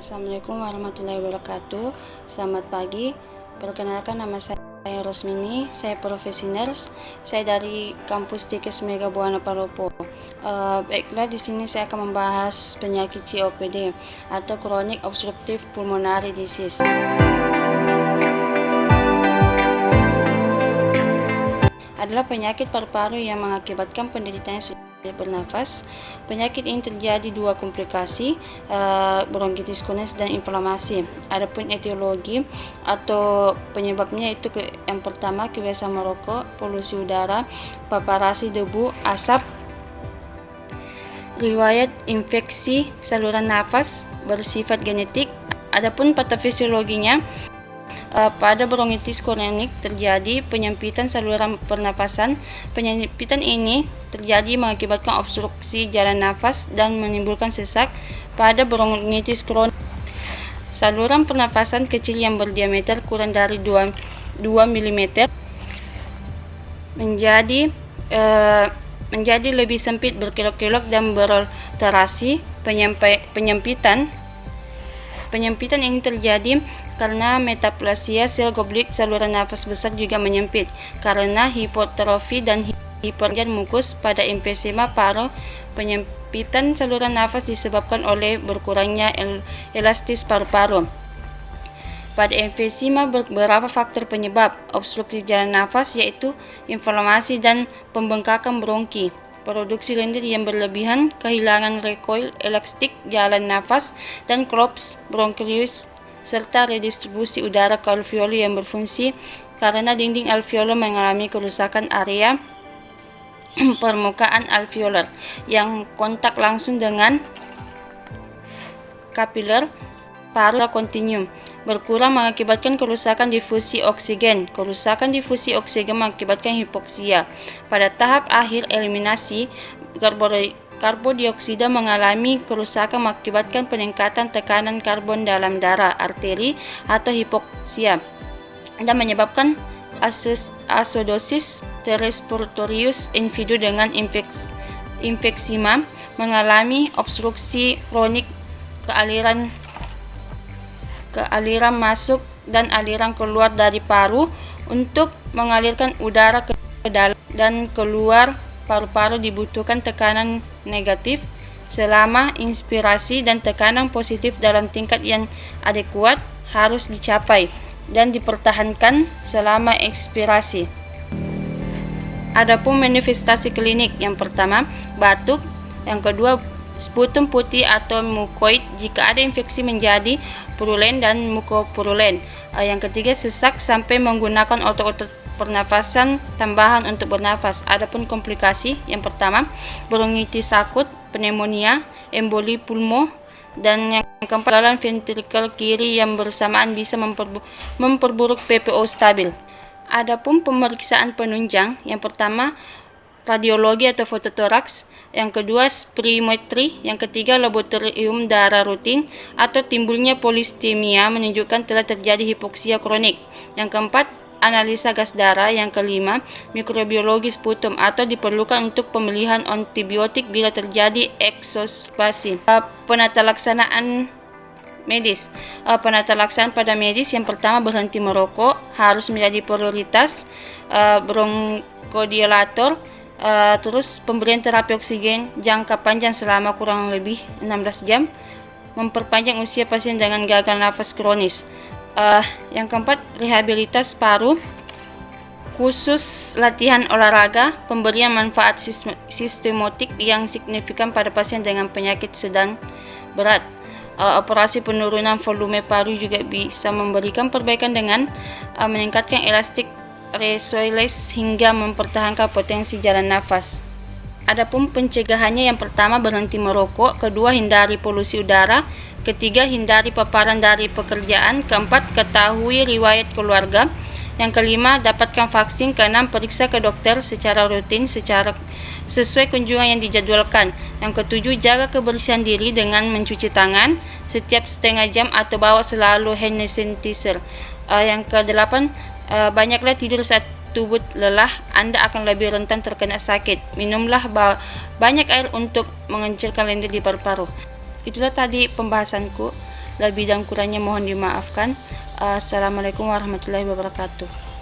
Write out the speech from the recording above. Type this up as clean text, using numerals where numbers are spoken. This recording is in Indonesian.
Assalamualaikum warahmatullahi wabarakatuh. Selamat pagi. Perkenalkan, nama saya Rosmini. Saya profesi nurse. Saya dari kampus Tikes Mega Buana Palopo. Baiklah, di sini saya akan membahas penyakit COPD atau Chronic Obstructive Pulmonary Disease. Adalah penyakit paru-paru yang mengakibatkan penderitanya sulit bernafas. Penyakit ini terjadi dua komplikasi, bronkitis kronis dan inflamasi. Adapun etiologi atau penyebabnya itu yang pertama kebiasaan merokok, polusi udara, paparasi debu, asap, riwayat infeksi saluran nafas bersifat genetik. Adapun patofisiologinya, pada bronkitis kronik terjadi penyempitan saluran pernapasan. Penyempitan ini terjadi mengakibatkan obstruksi jalan nafas dan menimbulkan sesak. Pada bronkitis kronik, saluran pernapasan kecil yang berdiameter kurang dari 2 mm menjadi lebih sempit, berkelok-kelok dan beralterasi. Penyempitan ini terjadi karena metaplasia sel goblet saluran nafas besar juga menyempit karena hipotrofi dan hipergen mukus. Pada emfisema paru, penyempitan saluran nafas disebabkan oleh berkurangnya elastis paru-paru. Pada emfisema beberapa faktor penyebab obstruksi jalan nafas, yaitu inflamasi dan pembengkakan bronki, produksi lendir yang berlebihan, kehilangan recoil elastik jalan nafas dan collapse bronchiolius, serta redistribusi udara ke alveoli yang berfungsi karena dinding alveolar mengalami kerusakan area permukaan alveolar yang kontak langsung dengan kapiler paru kontinum berkurang mengakibatkan kerusakan difusi oksigen. Kerusakan difusi oksigen mengakibatkan hipoksia. Pada tahap akhir eliminasi, karbodioksida mengalami kerusakan mengakibatkan peningkatan tekanan karbon dalam darah arteri atau hipoksia dan menyebabkan acidosis respiratorius. Individu dengan emfisema mengalami obstruksi kronik kealiran masuk dan aliran keluar dari paru. Untuk mengalirkan udara ke dalam dan keluar paru-paru dibutuhkan tekanan negatif selama inspirasi dan tekanan positif dalam tingkat yang adekuat harus dicapai dan dipertahankan selama ekspirasi. Adapun manifestasi klinik, yang pertama batuk, yang kedua sputum putih atau mukoid jika ada infeksi menjadi purulen dan mukopurulen, yang ketiga sesak sampai menggunakan otot-otot pernafasan tambahan untuk bernafas. Adapun komplikasi, yang pertama bronkitis akut, pneumonia, emboli pulmo, dan yang keempat gangguan ventrikel kiri yang bersamaan bisa memperburuk PPO stabil. Adapun pemeriksaan penunjang, yang pertama radiologi atau fototoraks, yang kedua spirometri, yang ketiga laboratorium darah rutin atau timbulnya polistemia menunjukkan telah terjadi hipoksia kronik, yang keempat analisa gas darah, yang kelima mikrobiologi sputum atau diperlukan untuk pemilihan antibiotik bila terjadi eksospasi. Penata laksanaan medis. Penata laksanaan pada medis, yang pertama berhenti merokok harus menjadi prioritas, bronkodilator, terus pemberian terapi oksigen jangka panjang selama kurang lebih 16 jam, memperpanjang usia pasien dengan gagal nafas kronis. Yang keempat rehabilitas paru, khusus latihan olahraga, pemberian manfaat sistematik yang signifikan pada pasien dengan penyakit sedang berat. Operasi penurunan volume paru juga bisa memberikan perbaikan dengan meningkatkan elastik resoiles hingga mempertahankan potensi jalan nafas. Adapun pencegahannya, yang pertama berhenti merokok, kedua hindari polusi udara, ketiga hindari paparan dari pekerjaan, keempat ketahui riwayat keluarga, yang kelima dapatkan vaksin, keenam periksa ke dokter secara rutin sesuai kunjungan yang dijadwalkan, yang ketujuh jaga kebersihan diri dengan mencuci tangan setiap setengah jam atau bawa selalu hand sanitizer. Yang kedelapan banyaklah tidur saat tubuh lelah, Anda akan lebih rentan terkena sakit. Minumlah banyak air untuk mengecilkan lendir di paru-paru. Itulah tadi pembahasanku. Lebih dan kurangnya mohon dimaafkan. Assalamualaikum warahmatullahi wabarakatuh.